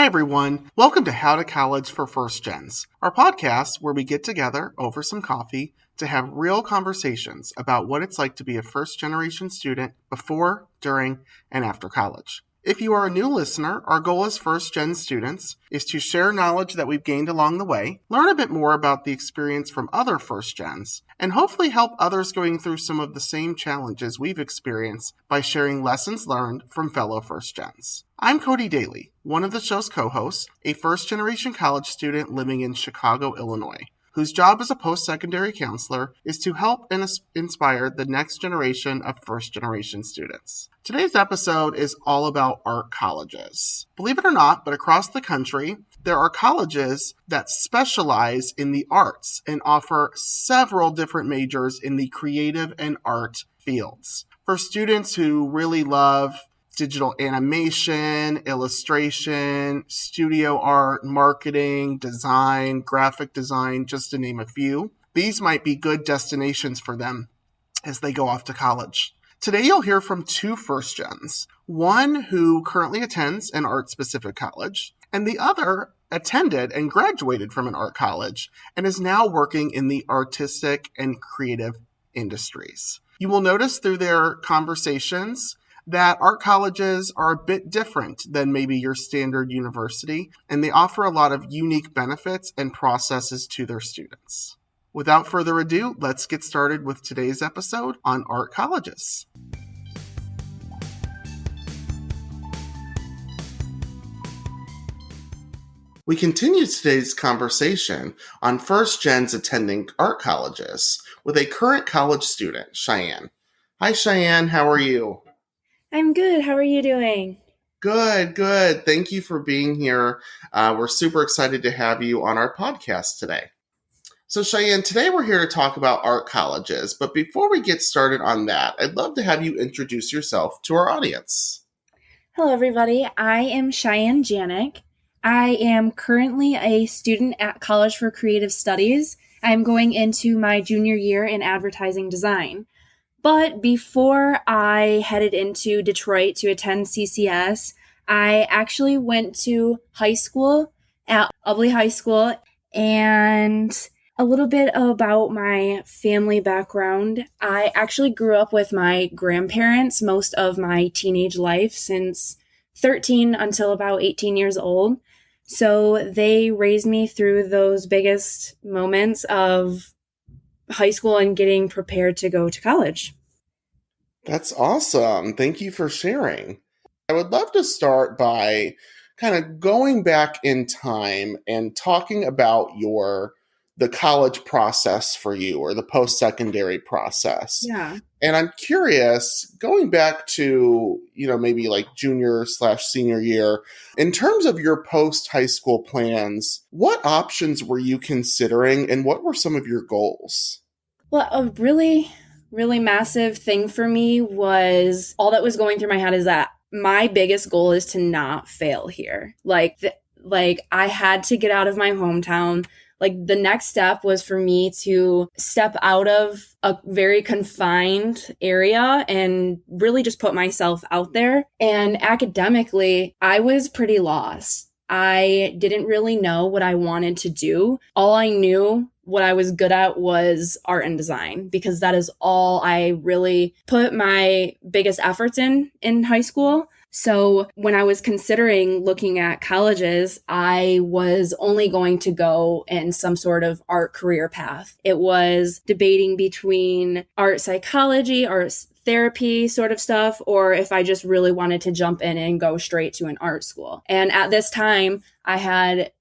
everyone. Welcome to How to College for First Gens, our podcast where we get together over some coffee to have real conversations about what it's like to be a first-generation student before, during, and after college. If you are a new listener, our goal as first-gen students is to share knowledge that we've gained along the way, learn a bit more about the experience from other first-gens, and hopefully help others going through some of the same challenges we've experienced by sharing lessons learned from fellow first-gens. I'm Cody Daly, one of the show's co-hosts, a first-generation college student living in Chicago, Illinois, whose job as a post-secondary counselor is to help and inspire the next generation of first-generation students. Today's episode is all about art colleges. Believe it or not, but across the country, there are colleges that specialize in the arts and offer several different majors in the creative and art fields. For students who really love digital animation, illustration, studio art, marketing, design, graphic design, just to name a few. These might be good destinations for them as they go off to college. Today you'll hear from two first gens, one who currently attends an art-specific college, and the other attended and graduated from an art college and is now working in the artistic and creative industries. You will notice through their conversations that art colleges are a bit different than maybe your standard university, and they offer a lot of unique benefits and processes to their students. Without further ado, let's get started with today's episode on art colleges. We continue today's conversation on first gens attending art colleges with a current college student, Cheyenne. Hi, Cheyenne. How are you? I'm good. How are you doing? Good. Thank you for being here. We're super excited to have you on our podcast today. So Cheyenne, today we're here to talk about art colleges, but before we get started on that, I'd love to have you introduce yourself to our audience. Hello, everybody. I am Cheyenne Janik. I am currently a student at College for Creative Studies. I'm going into my junior year in advertising design. But before I headed into Detroit to attend CCS, I actually went to high school at Ubley High School. And a little bit about my family background. I actually grew up with my grandparents most of my teenage life, since 13 until about 18 years old. So they raised me through those biggest moments of high school and getting prepared to go to college. That's awesome. Thank you for sharing. I would love to start by kind of going back in time and talking about the college process for you, or the post-secondary process. Yeah. And I'm curious, going back to, maybe like junior/senior year, in terms of your post-high school plans, what options were you considering and what were some of your goals? Well, a really massive thing for me was, all that was going through my head is that my biggest goal is to not fail here. Like I had to get out of my hometown. Like, the next step was for me to step out of a very confined area and really just put myself out there. And academically, I was pretty lost. I didn't really know what I wanted to do. All I knew what I was good at was art and design, because that is all I really put my biggest efforts in high school. So when I was considering looking at colleges, I was only going to go in some sort of art career path. It was debating between art psychology, art therapy sort of stuff, or if I just really wanted to jump in and go straight to an art school. And at this time, I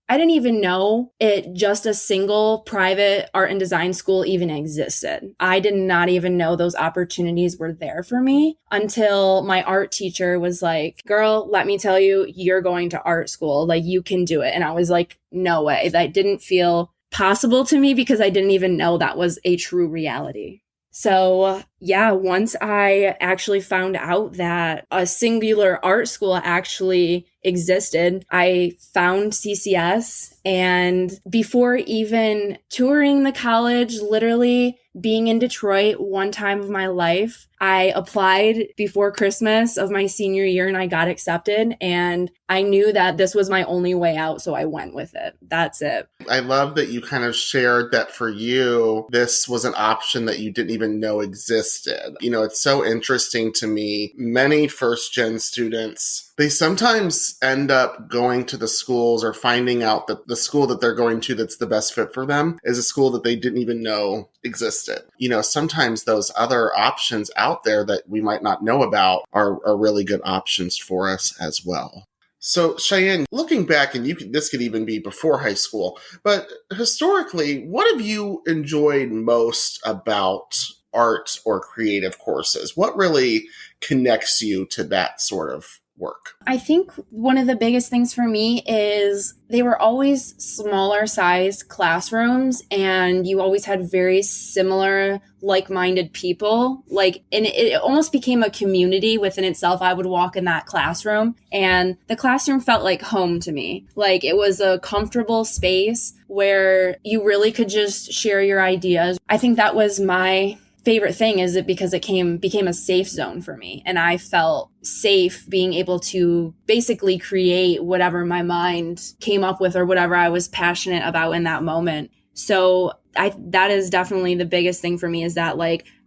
didn't even know just a single private art and design school even existed. I did not even know those opportunities were there for me until my art teacher was like, "Girl, let me tell you, you're going to art school. Like, you can do it." And I was like, no way. That didn't feel possible to me because I didn't even know that was a true reality. So yeah, once I actually found out that a singular art school actually existed, I found CCS. And before even touring the college, literally being in Detroit one time of my life, I applied before Christmas of my senior year and I got accepted. And I knew that this was my only way out. So I went with it. That's it. I love that you kind of shared that for you, this was an option that you didn't even know existed. You know, it's so interesting to me. Many first gen students, they sometimes end up going to the schools or finding out that the school that they're going to that's the best fit for them is a school that they didn't even know existed. You know, sometimes those other options out there that we might not know about are really good options for us as well. So, Cheyenne, looking back, and this could even be before high school, but historically, what have you enjoyed most about art or creative courses? What really connects you to that sort of work? I think one of the biggest things for me is they were always smaller sized classrooms and you always had very similar like-minded people. And it almost became a community within itself. I would walk in that classroom and the classroom felt like home to me. Like it was a comfortable space where you really could just share your ideas. I think that was my favorite thing is it because it became a safe zone for me. And I felt safe being able to basically create whatever my mind came up with or whatever I was passionate about in that moment. So that is definitely the biggest thing for me is that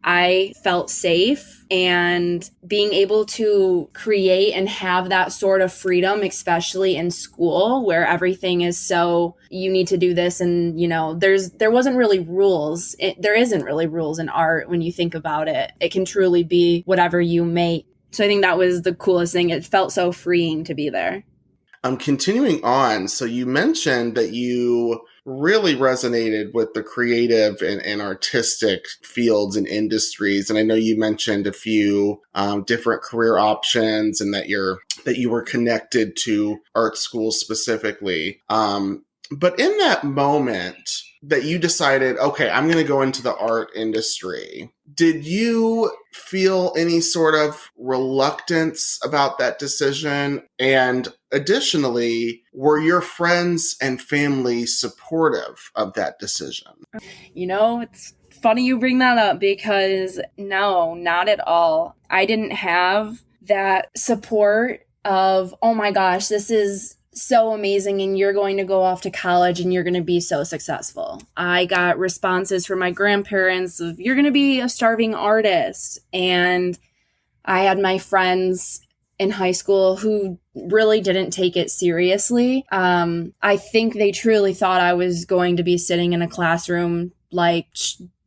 I felt safe and being able to create and have that sort of freedom, especially in school where everything is so you need to do this. And, there wasn't really rules. There isn't really rules in art when you think about it. It can truly be whatever you make. So I think that was the coolest thing. It felt so freeing to be there. Continuing on, so you mentioned that you really resonated with the creative and artistic fields and industries. And I know you mentioned a few different career options and that you were connected to art schools specifically. But in that moment that you decided, okay, I'm going to go into the art industry, did you feel any sort of reluctance about that decision? And additionally, were your friends and family supportive of that decision? It's funny you bring that up because no, not at all. I didn't have that support of, oh my gosh, this is so amazing and you're going to go off to college and you're going to be so successful. I got responses from my grandparents of you're going to be a starving artist. And I had my friends in high school who really didn't take it seriously. I think they truly thought I was going to be sitting in a classroom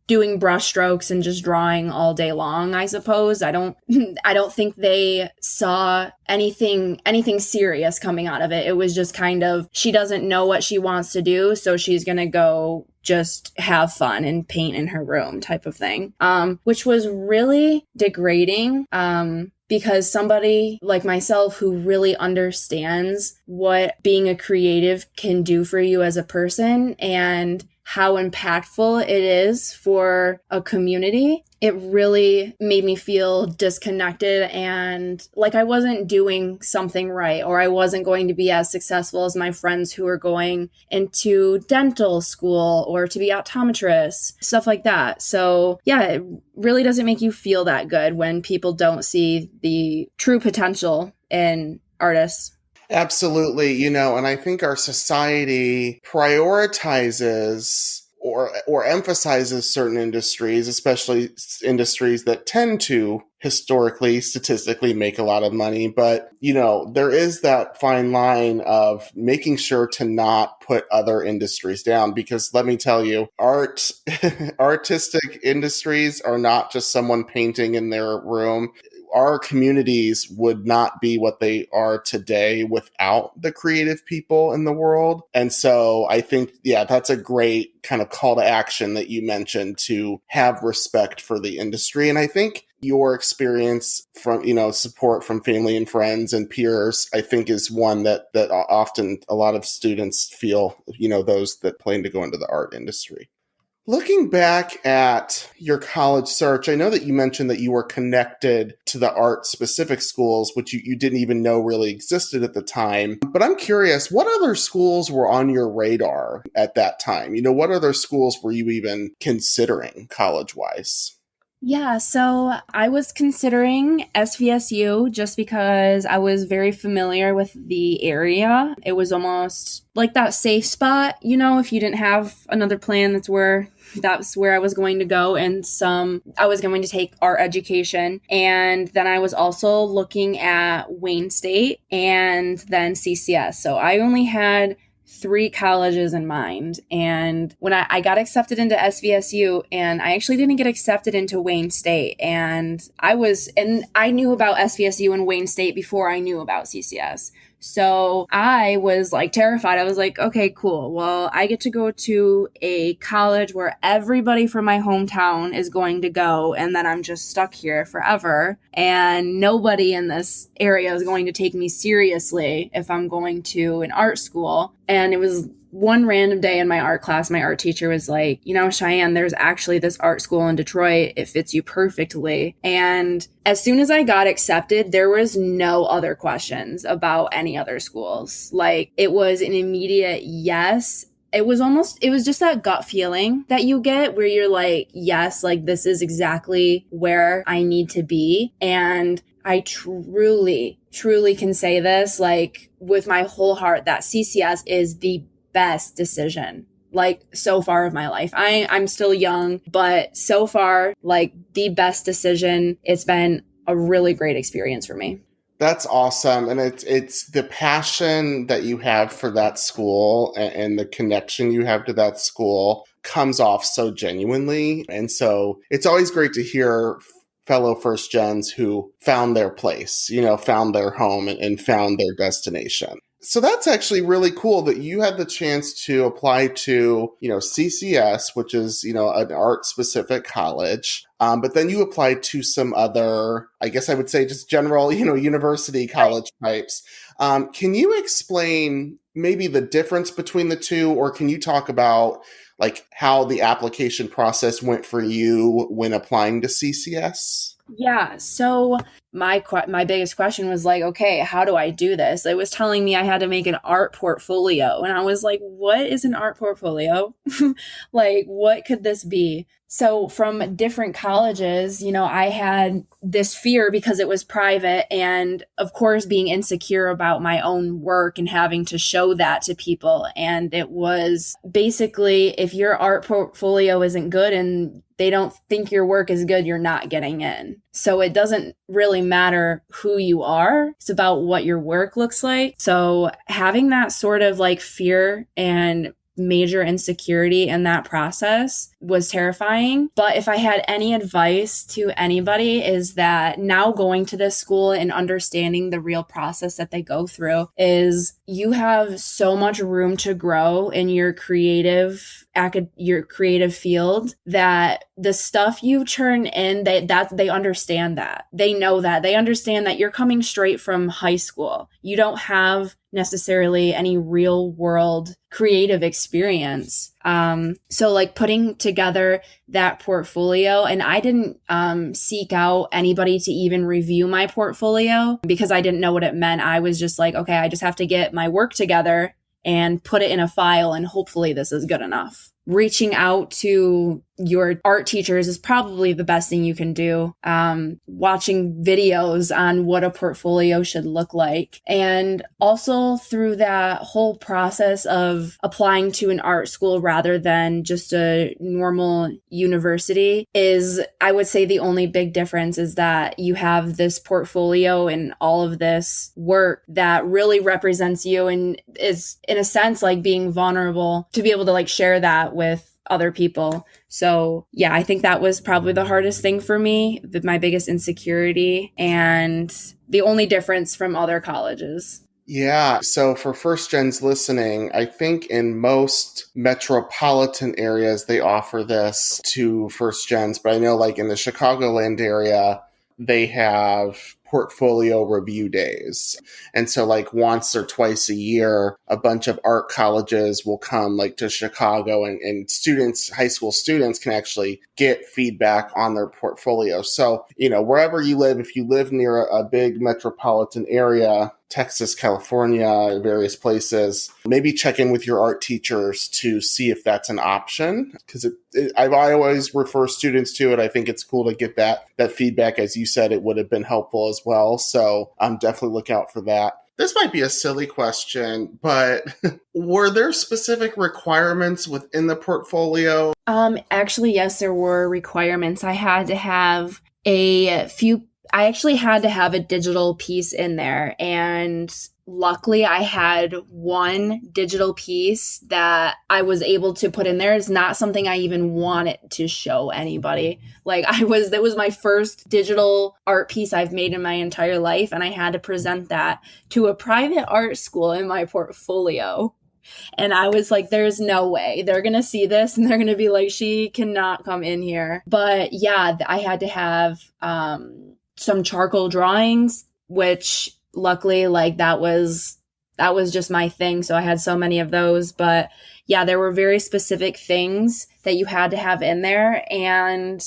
doing brush strokes and just drawing all day long, I suppose. I don't think they saw anything serious coming out of it. It was just kind of, she doesn't know what she wants to do, so she's going to go just have fun and paint in her room type of thing, which was really degrading. Because somebody like myself who really understands what being a creative can do for you as a person and how impactful it is for a community, it really made me feel disconnected and like I wasn't doing something right, or I wasn't going to be as successful as my friends who were going into dental school or to be optometrists, stuff like that. So yeah, it really doesn't make you feel that good when people don't see the true potential in artists. Absolutely. And I think our society prioritizes or emphasizes certain industries, especially industries that tend to historically, statistically make a lot of money. But, there is that fine line of making sure to not put other industries down, because let me tell you, artistic industries are not just someone painting in their room. Our communities would not be what they are today without the creative people in the world. And so I think, that's a great kind of call to action that you mentioned, to have respect for the industry. And I think your experience from, support from family and friends and peers, I think is one that often a lot of students feel, those that plan to go into the art industry. Looking back at your college search, I know that you mentioned that you were connected to the art specific schools, which you didn't even know really existed at the time. But I'm curious, what other schools were on your radar at that time? What other schools were you even considering college-wise? Yeah, so I was considering SVSU just because I was very familiar with the area. It was almost like that safe spot, if you didn't have another plan, that's where I was going to go. And I was going to take art education. And then I was also looking at Wayne State and then CCS. So I only had 3 colleges in mind. And when I got accepted into SVSU, and I actually didn't get accepted into Wayne State. And I knew about SVSU and Wayne State before I knew about CCS. So I was like terrified. I was like, okay, cool. Well, I get to go to a college where everybody from my hometown is going to go, and then I'm just stuck here forever. And nobody in this area is going to take me seriously if I'm going to an art school. And it was one random day in my art class, my art teacher was like, Cheyenne, there's actually this art school in Detroit. It fits you perfectly. And as soon as I got accepted, there was no other questions about any other schools. Like, it was an immediate yes. It was just that gut feeling that you get where you're like, yes, like this is exactly where I need to be. And I truly, truly can say this, like with my whole heart, that CCS is the best decision, like so far of my life. I'm still young, but so far, like the best decision. It's been a really great experience for me. That's awesome. And it's the passion that you have for that school and the connection you have to that school comes off so genuinely. And so it's always great to hear fellow first gens who found their place, found their home and found their destination. So that's actually really cool that you had the chance to apply to, CCS, which is, an art specific college. But then you applied to some other, I guess I would say just general, university college types. Can you explain maybe the difference between the two, or can you talk about like how the application process went for you when applying to CCS? Yeah. So my biggest question was like, okay, how do I do this? It was telling me I had to make an art portfolio. And I was like, what is an art portfolio? Like, what could this be? So from different colleges, I had this fear because it was private, and of course being insecure about my own work and having to show that to people. And it was basically, if your art portfolio isn't good and they don't think your work is good, you're not getting in. So it doesn't really matter who you are. It's about what your work looks like. So having that sort of like fear and major insecurity in that process was terrifying. But if I had any advice to anybody, is that now going to this school and understanding the real process that they go through, is you have so much room to grow in your creative field, that the stuff you turn in, they understand that. They know that. They understand that you're coming straight from high school. You don't have necessarily any real world creative experience. So like putting together that portfolio, and I didn't seek out anybody to even review my portfolio because I didn't know what it meant. I was just like, okay, I just have to get my work together and put it in a file, and hopefully this is good enough. Reaching out to your art teachers is probably the best thing you can do. Watching videos on what a portfolio should look like. And also through that whole process of applying to an art school rather than just a normal university is, I would say the only big difference is that you have this portfolio and all of this work that really represents you and is in a sense like being vulnerable to be able to like share that with other people. So yeah, I think that was probably the hardest thing for me, my biggest insecurity, and the only difference from other colleges. Yeah. So for first gens listening, I think in most metropolitan areas, they offer this to first gens. But I know like in the Chicagoland area, they have portfolio review days. And so like once or twice a year, a bunch of art colleges will come like to Chicago and students, high school students can actually get feedback on their portfolio. So, wherever you live, if you live near a big metropolitan area, Texas, California, various places, maybe check in with your art teachers to see if that's an option. Because I always refer students to it. I think it's cool to get that feedback. As you said, it would have been helpful as well. So definitely look out for that. This might be a silly question, but were there specific requirements within the portfolio? Actually, yes, there were requirements. I actually had to have a digital piece in there, and luckily I had one digital piece that I was able to put in there. It's not something I even wanted to show anybody. That was my first digital art piece I've made in my entire life, and I had to present that to a private art school in my portfolio. And I was like, there's no way they're going to see this and they're going to be like, she cannot come in here. But yeah, I had to have some charcoal drawings, which luckily that was just my thing. So I had so many of those. But yeah, there were very specific things that you had to have in there. And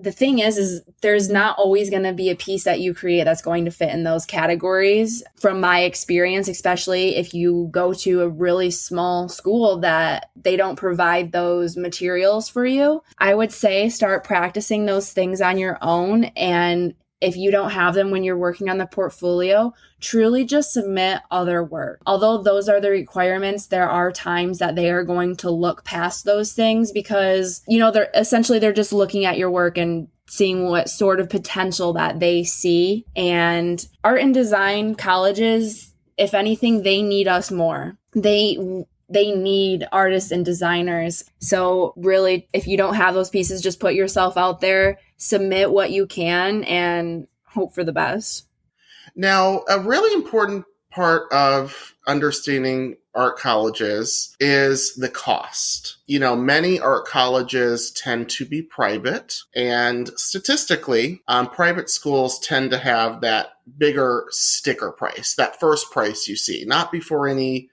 the thing is there's not always going to be a piece that you create that's going to fit in those categories. From my experience, especially if you go to a really small school that they don't provide those materials for you, I would say start practicing those things on your own. And if you don't have them when you're working on the portfolio, truly just submit other work. Although those are the requirements, there are times that they are going to look past those things because, they're just looking at your work and seeing what sort of potential that they see. And art and design colleges, if anything, they need us more. They need artists and designers. So really, if you don't have those pieces, just put yourself out there, submit what you can, and hope for the best. Now, a really important part of understanding art colleges is the cost. Many art colleges tend to be private, and statistically, private schools tend to have that bigger sticker price, that first price you see, not before any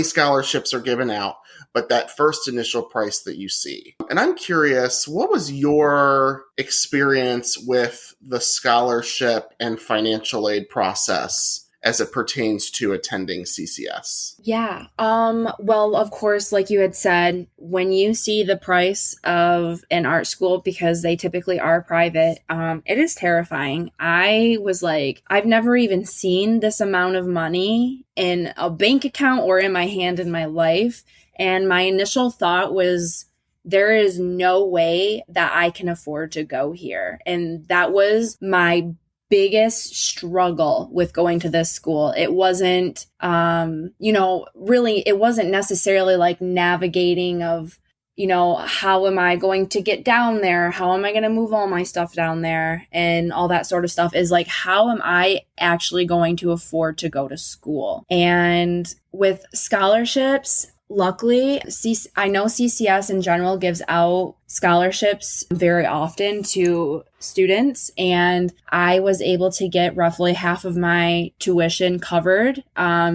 scholarships are given out, but that first initial price that you see. And I'm curious, what was your experience with the scholarship and financial aid process as it pertains to attending CCS? Yeah. Well, of course, like you had said, when you see the price of an art school, because they typically are private, it is terrifying. I was like, I've never even seen this amount of money in a bank account or in my hand in my life. And my initial thought was, there is no way that I can afford to go here. And that was my biggest struggle with going to this school. It wasn't, really, it wasn't necessarily like navigating of, how am I going to get down there? How am I going to move all my stuff down there? And all that sort of stuff is like, how am I actually going to afford to go to school? And with scholarships, luckily, I know CCS in general gives out scholarships very often to students, and I was able to get roughly half of my tuition covered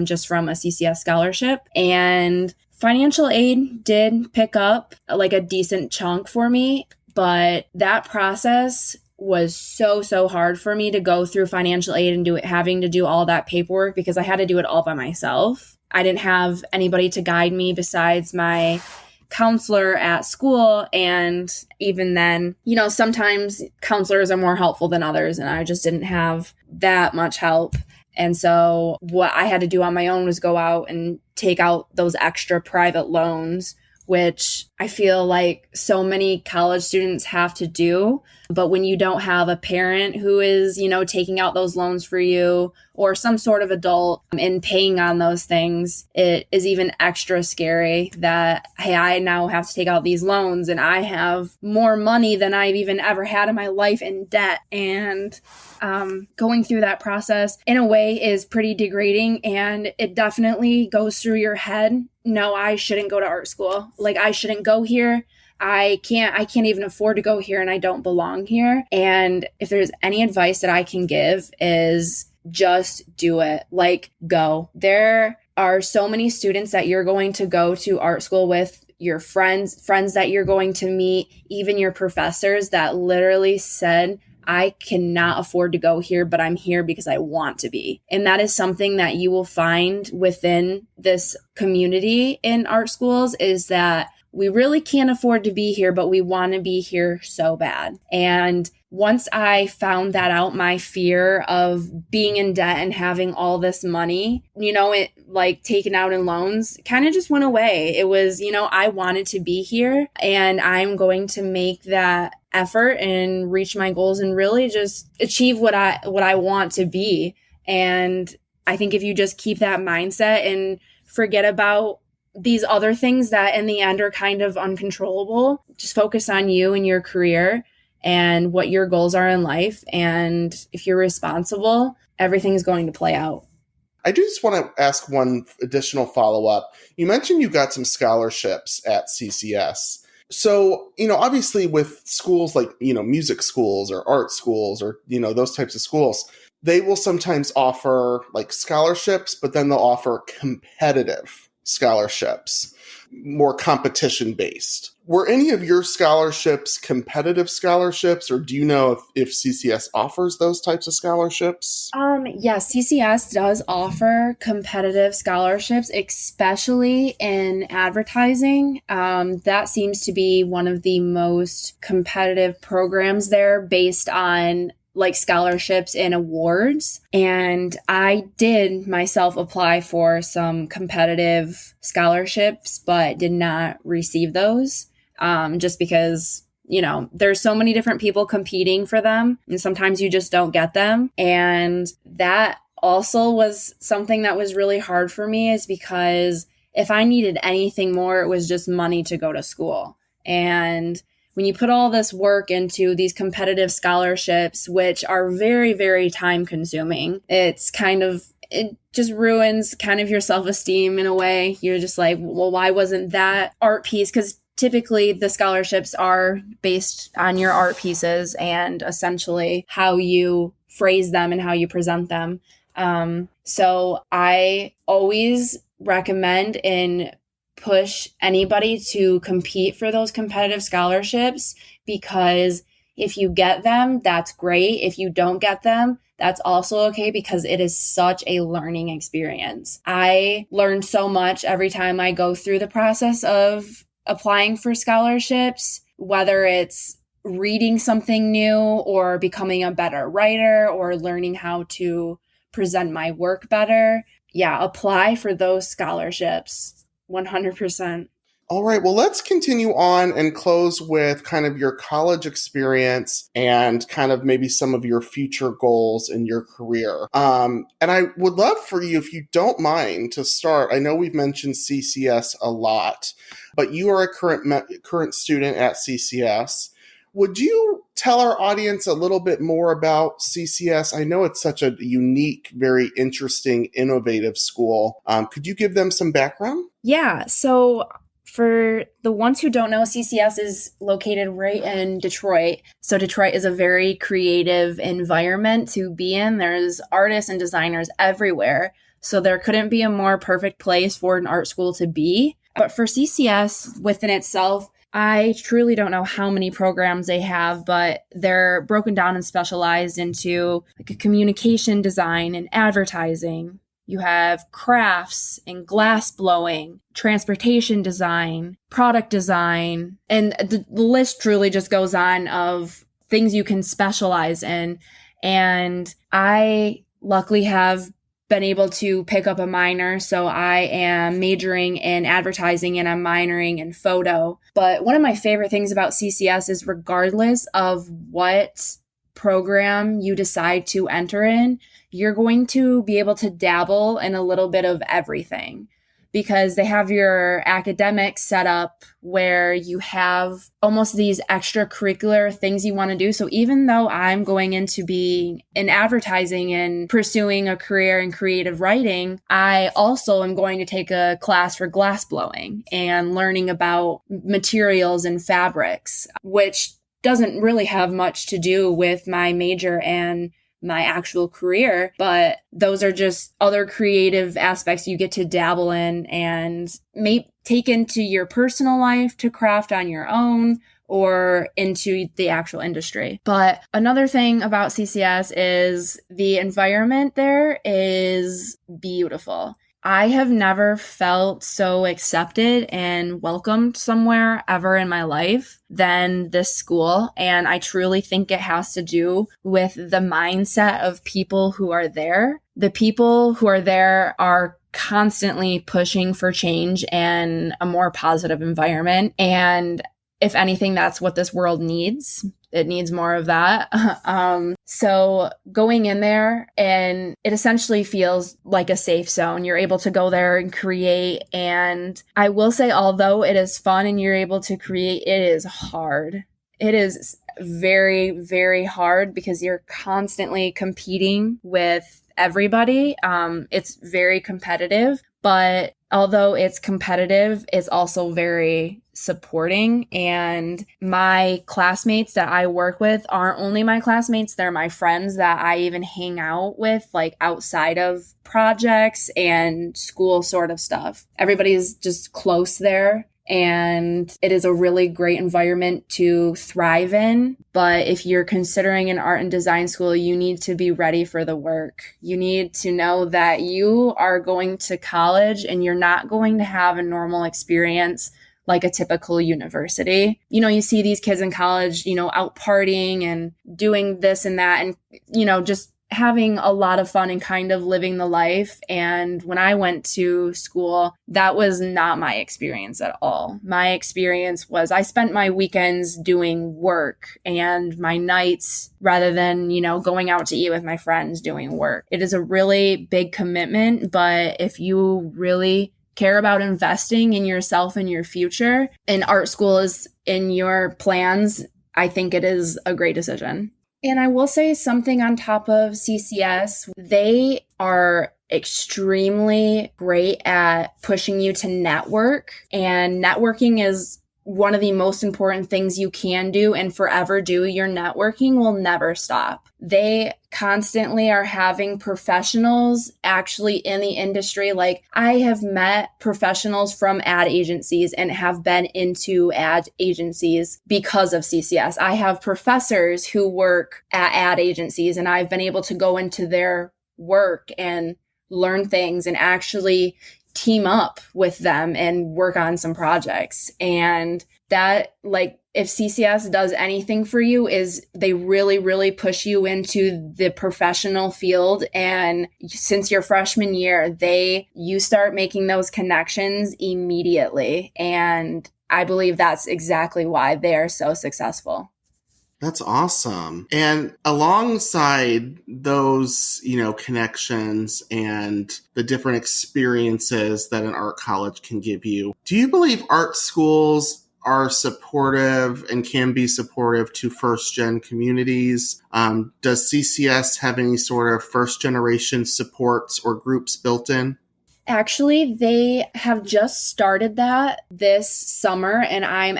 just from a CCS scholarship. And financial aid did pick up like a decent chunk for me, but that process was so hard for me to go through financial aid and having to do all that paperwork because I had to do it all by myself. I didn't have anybody to guide me besides my counselor at school. And even then, sometimes counselors are more helpful than others, and I just didn't have that much help. And so what I had to do on my own was go out and take out those extra private loans, which I feel like so many college students have to do. But when you don't have a parent who is, taking out those loans for you, or some sort of adult in paying on those things, it is even extra scary that, hey, I now have to take out these loans and I have more money than I've even ever had in my life in debt. And going through that process in a way is pretty degrading, and it definitely goes through your head. No, I shouldn't go to art school. Like, I shouldn't go here. I can't even afford to go here, and I don't belong here. And if there's any advice that I can give is just do it. Like, go. There are so many students that you're going to go to art school with, your friends that you're going to meet, even your professors that literally said, I cannot afford to go here, but I'm here because I want to be. And that is something that you will find within this community in art schools, is that we really can't afford to be here, but we want to be here so bad. And once I found that out, my fear of being in debt and having all this money, it like taken out in loans kind of just went away. It was, I wanted to be here, and I'm going to make that effort and reach my goals and really just achieve what I want to be. And I think if you just keep that mindset and forget about these other things that in the end are kind of uncontrollable, just focus on you and your career and what your goals are in life. And if you're responsible, everything's going to play out. I do just want to ask one additional follow-up. You mentioned you got some scholarships at CCS. So, obviously with schools like, music schools or art schools or, those types of schools, they will sometimes offer like scholarships, but then they'll offer competitive scholarships, more competition based. Were any of your scholarships competitive scholarships, or do you know if CCS offers those types of scholarships? Yes, CCS does offer competitive scholarships, especially in advertising. That seems to be one of the most competitive programs there based on like scholarships and awards. And I did myself apply for some competitive scholarships, but did not receive those. Just because, there's so many different people competing for them, and sometimes you just don't get them. And that also was something that was really hard for me, is because if I needed anything more, it was just money to go to school. And when you put all this work into these competitive scholarships, which are very, very time consuming, it just ruins kind of your self-esteem in a way. You're just like, well, why wasn't that art piece? Because typically the scholarships are based on your art pieces and essentially how you phrase them and how you present them. So I always recommend and push anybody to compete for those competitive scholarships, because if you get them, that's great. If you don't get them, that's also okay, because it is such a learning experience. I learn so much every time I go through the process of applying for scholarships, whether it's reading something new or becoming a better writer or learning how to present my work better. Yeah, apply for those scholarships. 100%. All right. Well, let's continue on and close with kind of your college experience and kind of maybe some of your future goals in your career. And I would love for you, if you don't mind, to start. I know we've mentioned CCS a lot, but you are a current student at CCS. Would you tell our audience a little bit more about CCS? I know it's such a unique, very interesting, innovative school. Could you give them some background? Yeah. So for the ones who don't know, CCS is located right in Detroit. So Detroit is a very creative environment to be in. There's artists and designers everywhere. So there couldn't be a more perfect place for an art school to be. But for CCS within itself, I truly don't know how many programs they have, but they're broken down and specialized into like a communication design and advertising. You have crafts and glass blowing, transportation design, product design, and the list truly just goes on of things you can specialize in. And I luckily have been able to pick up a minor. So I am majoring in advertising and I'm minoring in photo. But one of my favorite things about CCS is regardless of what program you decide to enter in, you're going to be able to dabble in a little bit of everything, because they have your academics set up where you have almost these extracurricular things you want to do. So even though I'm going into being in advertising and pursuing a career in creative writing, I also am going to take a class for glass blowing and learning about materials and fabrics, which doesn't really have much to do with my major and my actual career, but those are just other creative aspects you get to dabble in and may take into your personal life to craft on your own or into the actual industry. But another thing about CCS is the environment there is beautiful. I have never felt so accepted and welcomed somewhere ever in my life than this school. And I truly think it has to do with the mindset of people who are there. The people who are there are constantly pushing for change and a more positive environment. And if anything, that's what this world needs. It needs more of that. So going in there, and it essentially feels like a safe zone. You're able to go there and create. And I will say, although it is fun and you're able to create, it is hard. It is very, very hard because you're constantly competing with everybody. It's very competitive, but although it's competitive, it's also very supporting. And my classmates that I work with aren't only my classmates, they're my friends that I even hang out with, like outside of projects and school sort of stuff. Everybody's just close there. And it is a really great environment to thrive in. But if you're considering an art and design school, you need to be ready for the work. You need to know that you are going to college and you're not going to have a normal experience like a typical university. You know, you see these kids in college, you know, out partying and doing this and that and, you know, just having a lot of fun and kind of living the life. And when I went to school, that was not my experience at all. My experience was I spent my weekends doing work and my nights rather than, you know, going out to eat with my friends doing work. It is a really big commitment, but if you really care about investing in yourself and your future, and art school is in your plans, I think it is a great decision. And I will say something on top of CCS. They are extremely great at pushing you to network. And networking is one of the most important things you can do and forever do. Your networking will never stop. They constantly are having professionals actually in the industry. Like I have met professionals from ad agencies and have been into ad agencies because of CCS. I have professors who work at ad agencies and I've been able to go into their work and learn things and actually team up with them and work on some projects. And that, like, if CCS does anything for you is they really, really push you into the professional field. And since your freshman year, you start making those connections immediately. And I believe that's exactly why they are so successful. That's awesome. And alongside those, you know, connections and the different experiences that an art college can give you, do you believe art schools are supportive and can be supportive to first-gen communities? Does CCS have any sort of first-generation supports or groups built in? Actually, they have just started that this summer, and I'm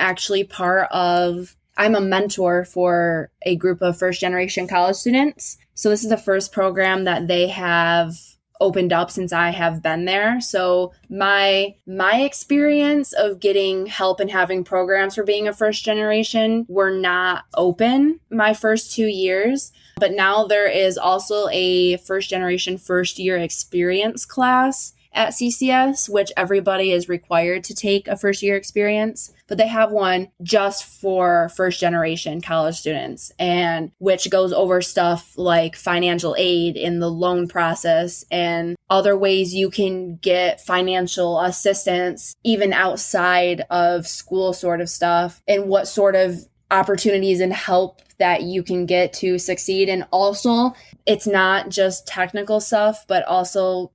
a mentor for a group of first-generation college students. So this is the first program that they have opened up since I have been there. So my experience of getting help and having programs for being a first generation were not open my first 2 years. But now there is also a first generation first year experience class at CCS, which everybody is required to take a first year experience, but they have one just for first generation college students, and which goes over stuff like financial aid in the loan process and other ways you can get financial assistance even outside of school sort of stuff, and what sort of opportunities and help that you can get to succeed. And also, it's not just technical stuff, but also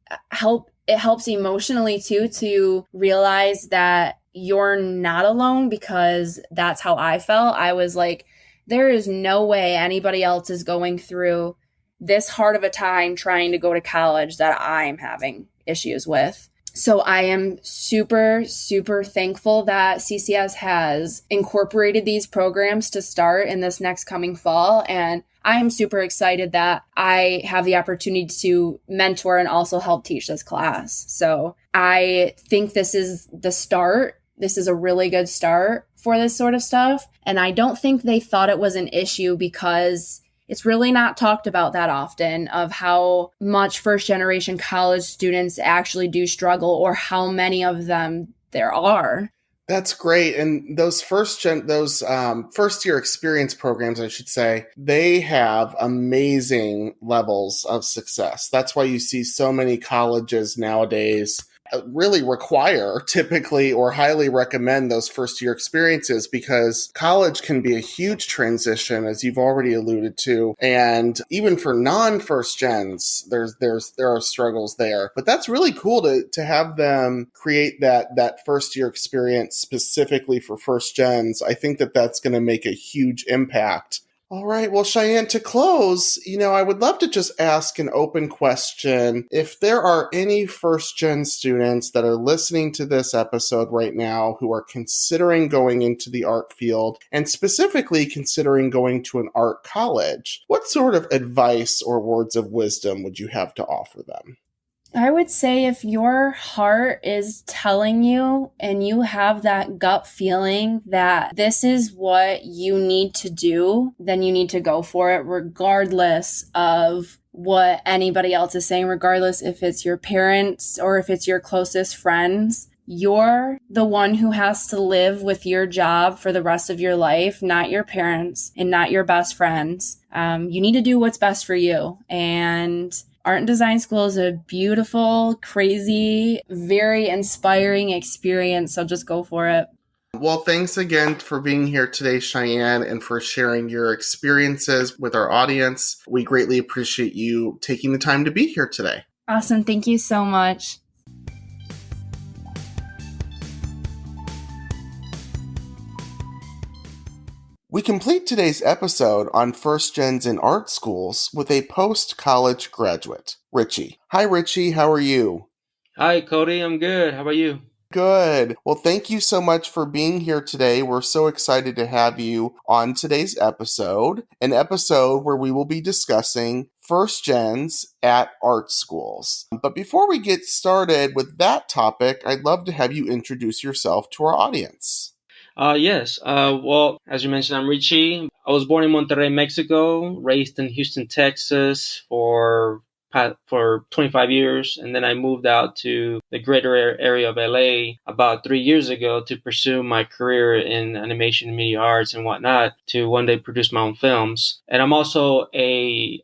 it helps emotionally too, to realize that you're not alone, because that's how I felt. I was like, there is no way anybody else is going through this hard of a time trying to go to college that I'm having issues with. So I am super, super thankful that CCS has incorporated these programs to start in this next coming fall. And I am super excited that I have the opportunity to mentor and also help teach this class. So I think this is the start. This is a really good start for this sort of stuff. And I don't think they thought it was an issue, because it's really not talked about that often, of how much first generation college students actually do struggle, or how many of them there are. That's great. And those first year experience programs, I should say, they have amazing levels of success. That's why you see so many colleges nowadays really require typically or highly recommend those first year experiences, because college can be a huge transition, as you've already alluded to. And even for non-first gens, there are struggles there. But that's really cool to have them create that first year experience specifically for first gens. I think that's going to make a huge impact. All right. Well, Cheyenne, to close, I would love to just ask an open question. If there are any first-gen students that are listening to this episode right now who are considering going into the art field, and specifically considering going to an art college, what sort of advice or words of wisdom would you have to offer them? I would say, if your heart is telling you and you have that gut feeling that this is what you need to do, then you need to go for it, regardless of what anybody else is saying, regardless if it's your parents or if it's your closest friends. You're the one who has to live with your job for the rest of your life, not your parents and not your best friends. You need to do what's best for you. And art and design school is a beautiful, crazy, very inspiring experience. So just go for it. Well, thanks again for being here today, Cheyenne, and for sharing your experiences with our audience. We greatly appreciate you taking the time to be here today. Awesome. Thank you so much. We complete today's episode on first gens in art schools with a post-college graduate, Richie. Hi, Richie. How are you? Hi, Cody. I'm good. How about you? Good. Well, thank you so much for being here today. We're so excited to have you on today's episode, an episode where we will be discussing first gens at art schools. But before we get started with that topic, I'd love to have you introduce yourself to our audience. Yes. Well, as you mentioned, I'm Richie. I was born in Monterrey, Mexico, raised in Houston, Texas for 25 years, and then I moved out to the greater area of LA about 3 years ago to pursue my career in animation and media arts and whatnot, to one day produce my own films. And I'm also a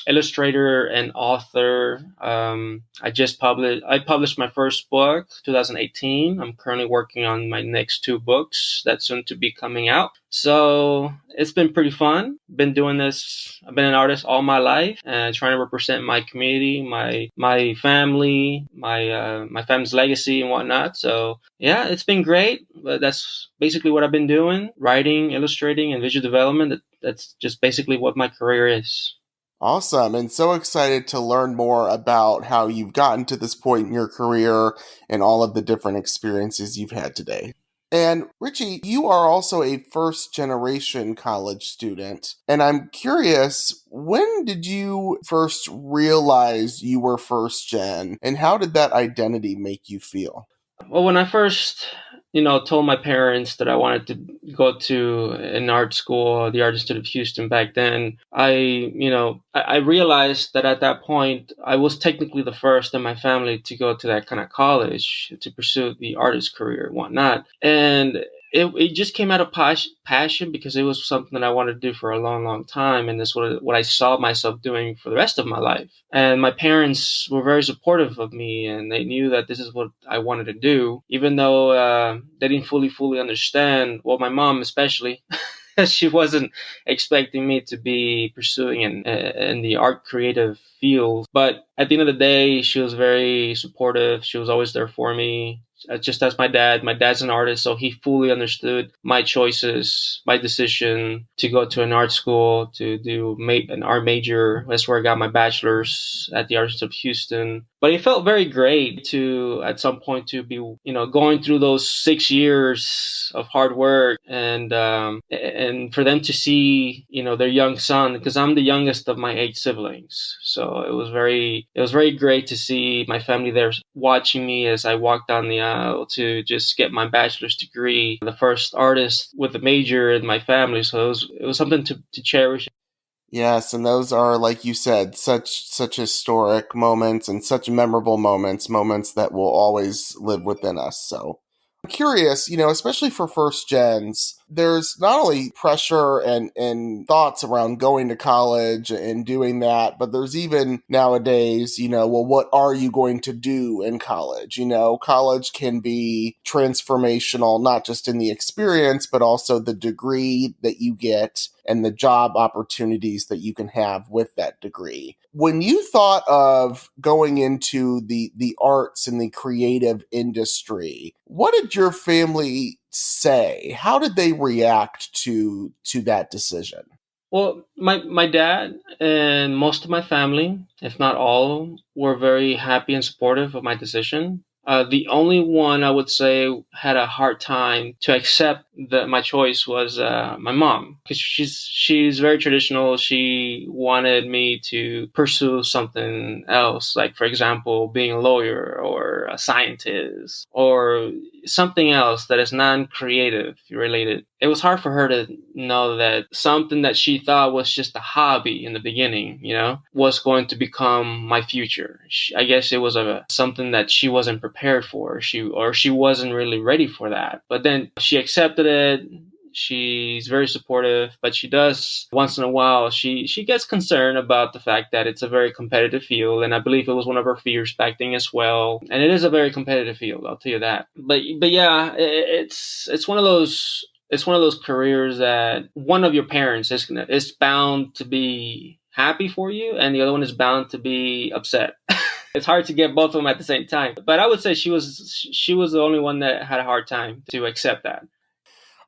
illustrator and author. I published my first book 2018. I'm currently working on my next 2 books that's soon to be coming out. So it's been pretty fun. Been doing this. I've been an artist all my life, and trying to represent my community, my family, my family's legacy and whatnot. So yeah, it's been great. But that's basically what I've been doing: writing, illustrating, and visual development. That's just basically what my career is. Awesome, and so excited to learn more about how you've gotten to this point in your career and all of the different experiences you've had today. And Richie, you are also a first-generation college student, and I'm curious, when did you first realize you were first-gen, and how did that identity make you feel? Well, when I first, told my parents that I wanted to go to an art school, the Art Institute of Houston back then, I realized that at that point, I was technically the first in my family to go to that kind of college to pursue the artist career and whatnot. And it just came out of passion, because it was something that I wanted to do for a long, long time. And that's what I saw myself doing for the rest of my life. And my parents were very supportive of me, and they knew that this is what I wanted to do, even though they didn't fully understand. Well, my mom especially. she wasn't expecting me to be pursuing in the art creative field. But at the end of the day, she was very supportive. She was always there for me. Just as my dad. My dad's an artist, so he fully understood my choices, my decision to go to an art school, to do an art major. That's where I got my bachelor's at the University of Houston. But it felt very great to, at some point, to be, going through those 6 years of hard work, and for them to see, their young son, because I'm the youngest of my 8 siblings. So it was very great to see my family there watching me as I walked down the aisle to just get my bachelor's degree, the first artist with a major in my family. So it was something to cherish. Yes, and those are, like you said, such historic moments and such memorable moments that will always live within us. So I'm curious, especially for first gens, there's not only pressure and thoughts around going to college and doing that, but there's even nowadays, well, what are you going to do in college? College can be transformational, not just in the experience, but also the degree that you get and the job opportunities that you can have with that degree. When you thought of going into the arts and the creative industry, what did your family say? How did they react to that decision? Well, my dad and most of my family, if not all, were very happy and supportive of my decision. The only one I would say had a hard time to accept my choice was my mom, because she's very traditional. She wanted me to pursue something else, like, for example, being a lawyer or a scientist or something else that is non-creative related. It was hard for her to know that something that she thought was just a hobby in the beginning, was going to become my future. I guess it was something that she wasn't prepared for. She wasn't really ready for that. But then she accepted it. She's very supportive, but she does, once in a while, she gets concerned about the fact that it's a very competitive field, and I believe it was one of her fears back then as well. And it is a very competitive field, I'll tell you that. But yeah, it's one of those. It's one of those careers that one of your parents is bound to be happy for you, and the other one is bound to be upset. It's hard to get both of them at the same time. But I would say she was the only one that had a hard time to accept that.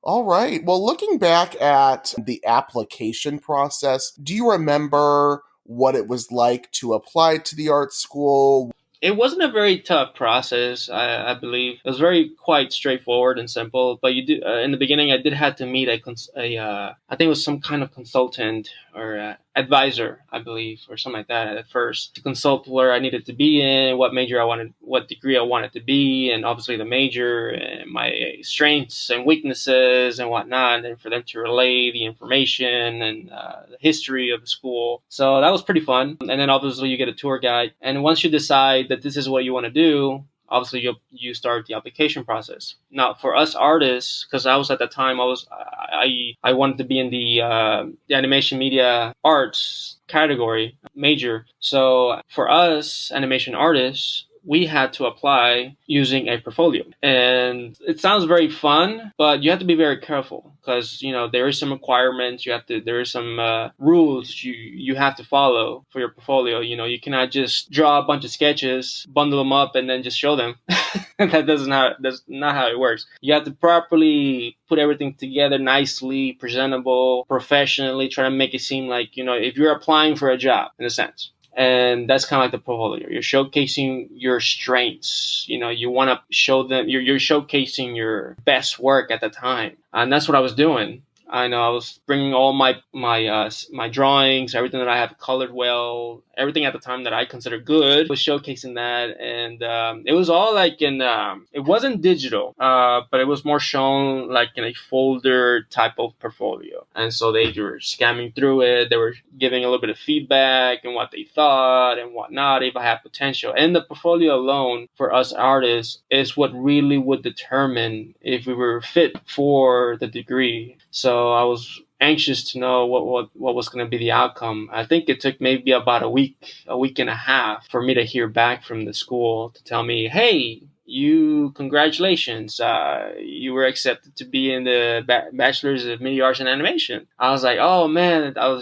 All right. Well, looking back at the application process, do you remember what it was like to apply to the art school? It wasn't a very tough process, I believe. It was quite straightforward and simple. But you do in the beginning, I did have to meet I think it was some kind of consultant or advisor, I believe, or something like that at first, to consult where I needed to be in, what major I wanted, what degree I wanted to be, and obviously the major and my strengths and weaknesses and whatnot, and for them to relay the information and the history of the school. So that was pretty fun. And then obviously you get a tour guide, and once you decide that this is what you want to do, obviously you start the application process. Now, for us artists, because I was at that time, I wanted to be in the animation media arts category major. So for us animation artists, we had to apply using a portfolio. And it sounds very fun, but you have to be very careful because, there is some requirements. There is some rules you have to follow for your portfolio. You cannot just draw a bunch of sketches, bundle them up, and then just show them. That's not how it works. You have to properly put everything together nicely, presentable, professionally, try to make it seem like, if you're applying for a job, in a sense. And that's kind of like the portfolio. You're showcasing your strengths. You want to show them, you're showcasing your best work at the time. And that's what I was doing. I know I was bringing all my drawings, everything that I have colored well, everything at the time that I considered good, was showcasing that. And it was all like it wasn't digital, but it was more shown like in a folder type of portfolio. And so they were scamming through it. They were giving a little bit of feedback and what they thought and whatnot, if I had potential. And the portfolio alone for us artists is what really would determine if we were fit for the degree. So I was anxious to know what was going to be the outcome. I think it took maybe about a week and a half for me to hear back from the school to tell me, hey, congratulations, you were accepted to be in the bachelor's of media arts and animation. I was like, oh man, I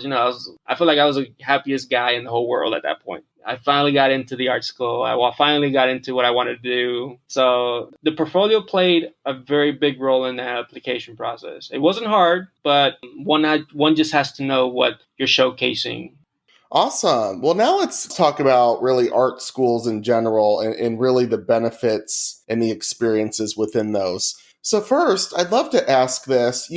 feel like I was the happiest guy in the whole world at that point. I finally got into the art school. I finally got into what I wanted to do. So the portfolio played a very big role in the application process. It wasn't hard, but one just has to know what you're showcasing. Awesome. Well, now let's talk about really art schools in general and really the benefits and the experiences within those. So first, I'd love to ask this.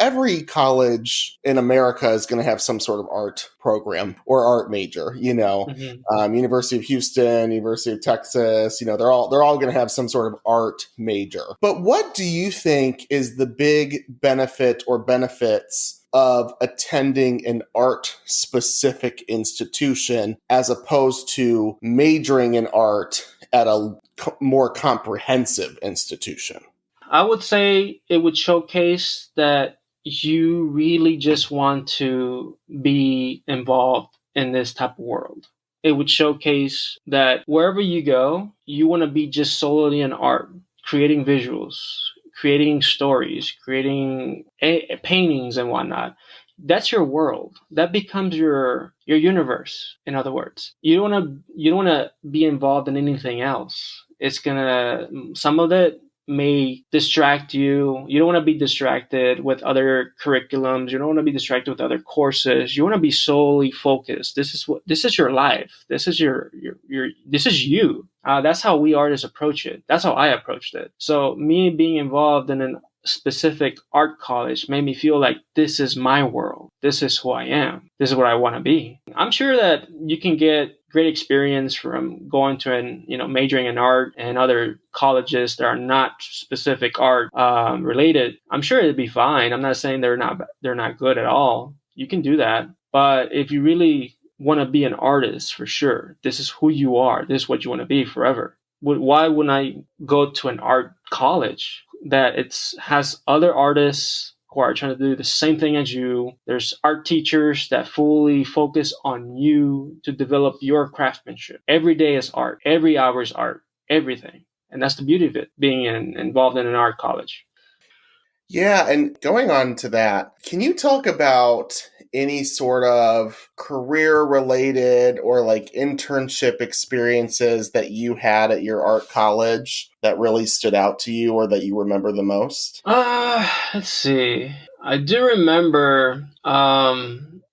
Every college in America is going to have some sort of art program or art major. University of Houston, University of Texas. They're all going to have some sort of art major. But what do you think is the big benefit or benefits of attending an art-specific institution as opposed to majoring in art at a more comprehensive institution? I would say it would showcase that you really just want to be involved in this type of world. It would showcase that wherever you go, you want to be just solely in art, creating visuals, creating stories, creating paintings and whatnot. That's your world. That becomes your universe. In other words, you don't want to be involved in anything else. Some of it may distract you. You don't want to be distracted with other curriculums. You don't want to be distracted with other courses. You want to be solely focused. This is your life. This is this is you. That's how we artists approach it. That's how I approached it. So me being involved in a specific art college made me feel like this is my world. This is who I am. This is what I want to be. I'm sure that you can get great experience from going to majoring in art and other colleges that are not specific art related. I'm sure it'd be fine. I'm not saying they're not good at all. You can do that. But if you really want to be an artist, for sure, this is who you are. This is what you want to be forever. Why wouldn't I go to an art college that has other artists who are trying to do the same thing as you? There's art teachers that fully focus on you to develop your craftsmanship. Every day is art. Every hour is art. Everything. And that's the beauty of it, being involved in an art college. Yeah, and going on to that, can you talk about any sort of career-related or like internship experiences that you had at your art college that really stood out to you or that you remember the most? Let's see. I do remember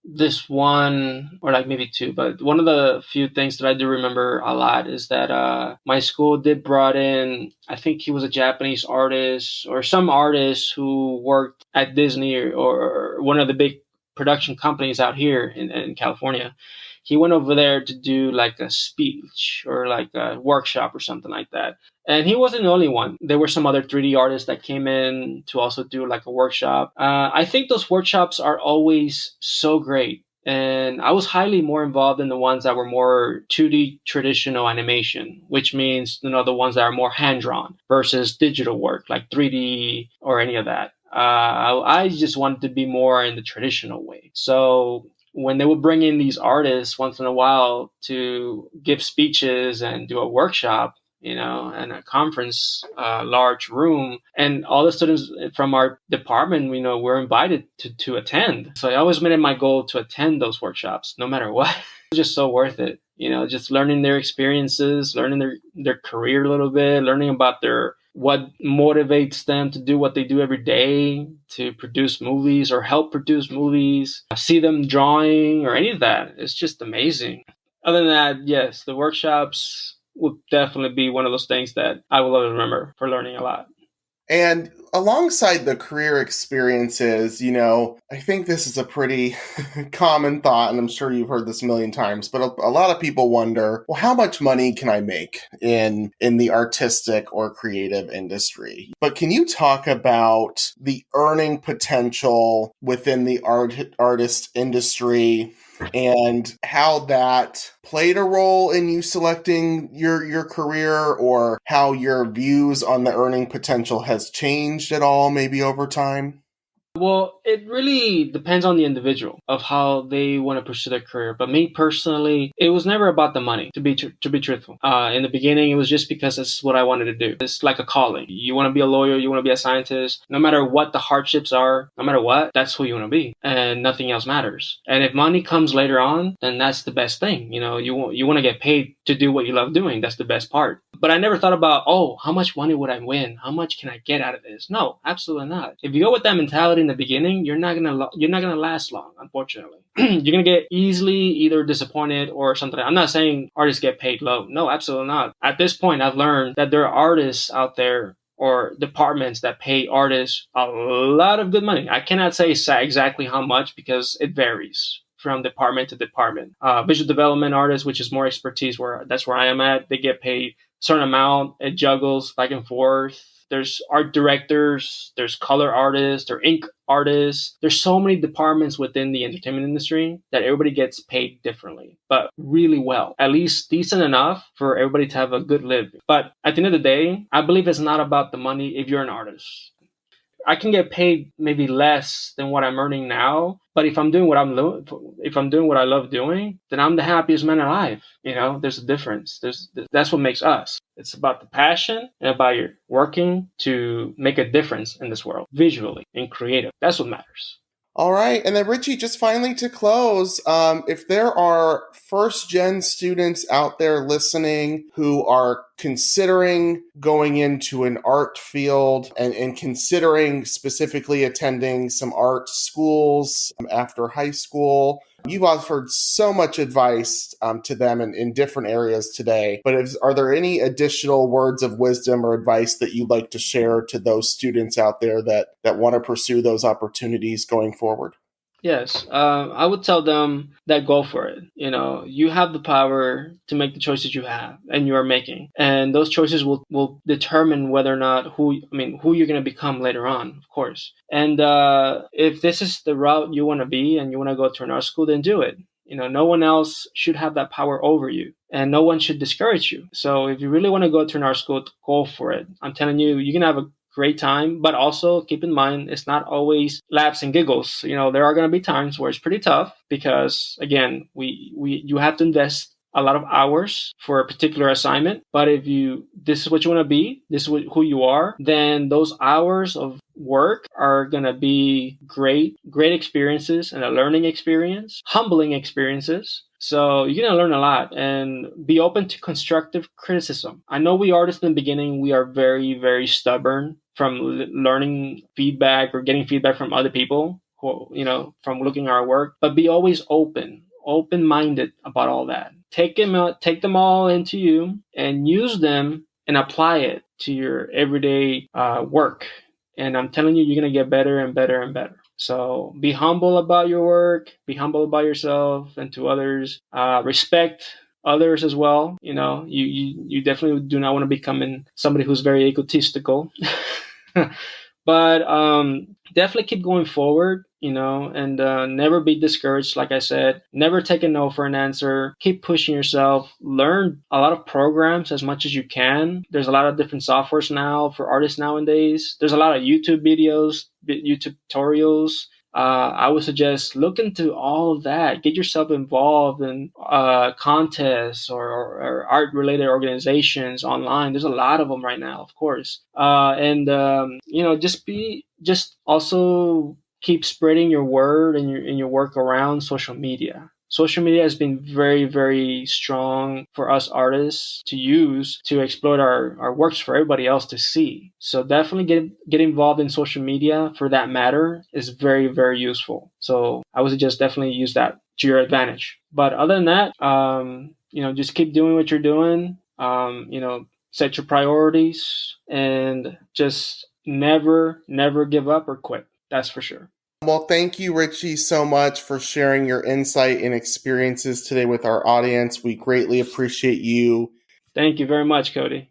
this one, or like maybe two, but one of the few things that I do remember a lot is that my school did brought in, I think he was a Japanese artist or some artist who worked at Disney or one of the big production companies out here in California. He went over there to do like a speech or like a workshop or something like that. And he wasn't the only one. There were some other 3D artists that came in to also do like a workshop. I think those workshops are always so great. And I was highly more involved in the ones that were more 2D traditional animation, which means, the ones that are more hand-drawn versus digital work like 3D or any of that. I just wanted to be more in the traditional way. So when they would bring in these artists once in a while to give speeches and do a workshop, in a conference, large room, and all the students from our department, were invited to attend. So I always made it my goal to attend those workshops, no matter what. It was just so worth it, just learning their experiences, learning their career a little bit, learning about what motivates them to do what they do every day, to produce movies or help produce movies, see them drawing or any of that. It's just amazing. Other than that, yes, the workshops would definitely be one of those things that I will always remember for learning a lot. And alongside the career experiences, I think this is a pretty common thought, and I'm sure you've heard this a million times, but a lot of people wonder, well, how much money can I make in the artistic or creative industry? But can you talk about the earning potential within the artist industry and how that played a role in you selecting your career, or how your views on the earning potential has changed at all, maybe over time? Well, it really depends on the individual of how they want to pursue their career. But me personally, it was never about the money. To be truthful, in the beginning, it was just because it's what I wanted to do. It's like a calling. You want to be a lawyer, you want to be a scientist. No matter what the hardships are, no matter what, that's who you want to be, and nothing else matters. And if money comes later on, then that's the best thing. You want to get paid to do what you love doing. That's the best part. But I never thought about, oh, how much money would I win? How much can I get out of this? No, absolutely not. If you go with that mentality in the beginning, you're not gonna last long, unfortunately. You're gonna get easily either disappointed or something. I'm not saying artists get paid low. No, absolutely not. At this point, I've learned that there are artists out there or departments that pay artists a lot of good money. I cannot say exactly how much because it varies from department to department. Visual development artists, which is more expertise, that's where I am at, they get paid a certain amount. It juggles back and forth. There's art directors, there's color artists, there's ink artists. There's so many departments within the entertainment industry that everybody gets paid differently, but really well, at least decent enough for everybody to have a good living. But at the end of the day, I believe it's not about the money if you're an artist. I can get paid maybe less than what I'm earning now, but if I'm doing what I love doing, then I'm the happiest man alive. There's a difference. That's what makes us. It's about the passion and about your working to make a difference in this world, visually and creative. That's what matters. All right. And then Richie, just finally to close, if there are first gen students out there listening who are considering going into an art field and considering specifically attending some art schools after high school, you've offered so much advice to them in different areas today, but are there any additional words of wisdom or advice that you'd like to share to those students out there that want to pursue those opportunities going forward? Yes, I would tell them that go for it. You have the power to make the choices you have and you are making, and those choices will determine whether or not who you're going to become later on, of course. And if this is the route you want to be and you want to go to an art school, then do it. No one else should have that power over you, and no one should discourage you. So if you really want to go to an art school, go for it. I'm telling you, you can have a great time, but also keep in mind it's not always laughs and giggles. There are going to be times where it's pretty tough because, again, you have to invest a lot of hours for a particular assignment. But if this is what you want to be, this is who you are, then those hours of work are going to be great experiences and a learning experience, humbling experiences. So you're going to learn a lot and be open to constructive criticism. I know we artists in the beginning, we are very, very stubborn from learning feedback or getting feedback from other people, from looking at our work, but be always open-minded about all that. Take them all into you and use them and apply it to your everyday work. And I'm telling you, you're going to get better and better and better. So be humble about your work, be humble about yourself and to others, respect others as well. You definitely do not want to become somebody who's very egotistical, but definitely keep going forward, and never be discouraged. Like I said, never take a no for an answer. Keep pushing yourself. Learn a lot of programs as much as you can. There's a lot of different softwares now for artists nowadays. There's a lot of YouTube videos, YouTube tutorials. I would suggest look into all of that. Get yourself involved in contests or art-related organizations online. There's a lot of them right now, of course. And just also keep spreading your word and your work around social media. Social media has been very, very strong for us artists to use to exploit our works for everybody else to see. So definitely get involved in social media for that matter is very, very useful. So I would suggest definitely use that to your advantage. But other than that, just keep doing what you're doing. Set your priorities and just never, never give up or quit. That's for sure. Well, thank you, Richie, so much for sharing your insight and experiences today with our audience. We greatly appreciate you. Thank you very much, Cody.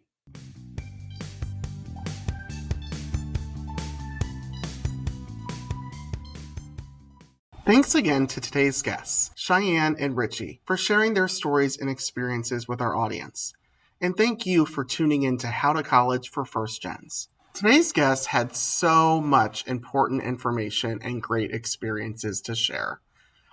Thanks again to today's guests, Cheyenne and Richie, for sharing their stories and experiences with our audience. And thank you for tuning in to How to College for First Gens. Today's guest had so much important information and great experiences to share.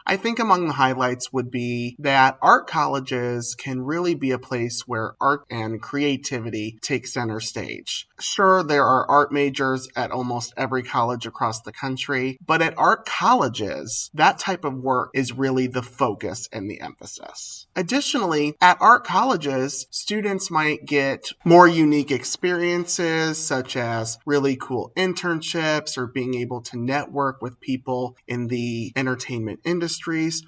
I think among the highlights would be that art colleges can really be a place where art and creativity take center stage. Sure, there are art majors at almost every college across the country, but at art colleges, that type of work is really the focus and the emphasis. Additionally, at art colleges, students might get more unique experiences such as really cool internships or being able to network with people in the entertainment industry,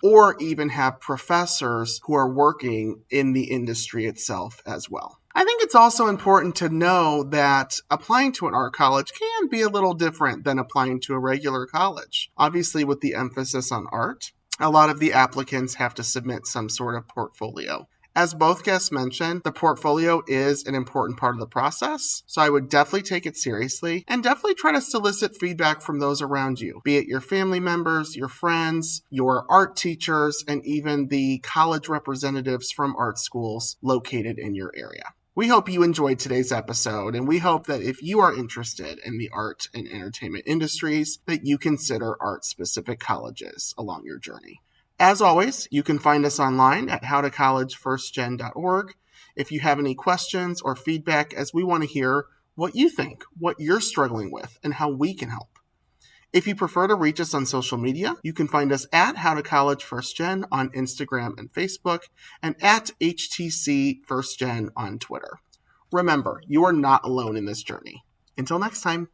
or even have professors who are working in the industry itself as well. I think it's also important to know that applying to an art college can be a little different than applying to a regular college. Obviously, with the emphasis on art, a lot of the applicants have to submit some sort of portfolio. As both guests mentioned, the portfolio is an important part of the process, so I would definitely take it seriously and definitely try to solicit feedback from those around you, be it your family members, your friends, your art teachers, and even the college representatives from art schools located in your area. We hope you enjoyed today's episode, and we hope that if you are interested in the art and entertainment industries, that you consider art-specific colleges along your journey. As always, you can find us online at howtocollegefirstgen.org. If you have any questions or feedback, as we want to hear what you think, what you're struggling with, and how we can help. If you prefer to reach us on social media, you can find us at howtocollegefirstgen on Instagram and Facebook, and at HTC First Gen on Twitter. Remember, you are not alone in this journey. Until next time.